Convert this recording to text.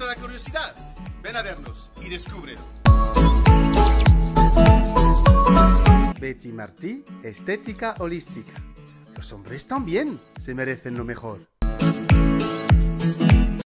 la curiosidad? Ven a vernos y descúbrelo. Betty Martí, estética holística. Los hombres también se merecen lo mejor.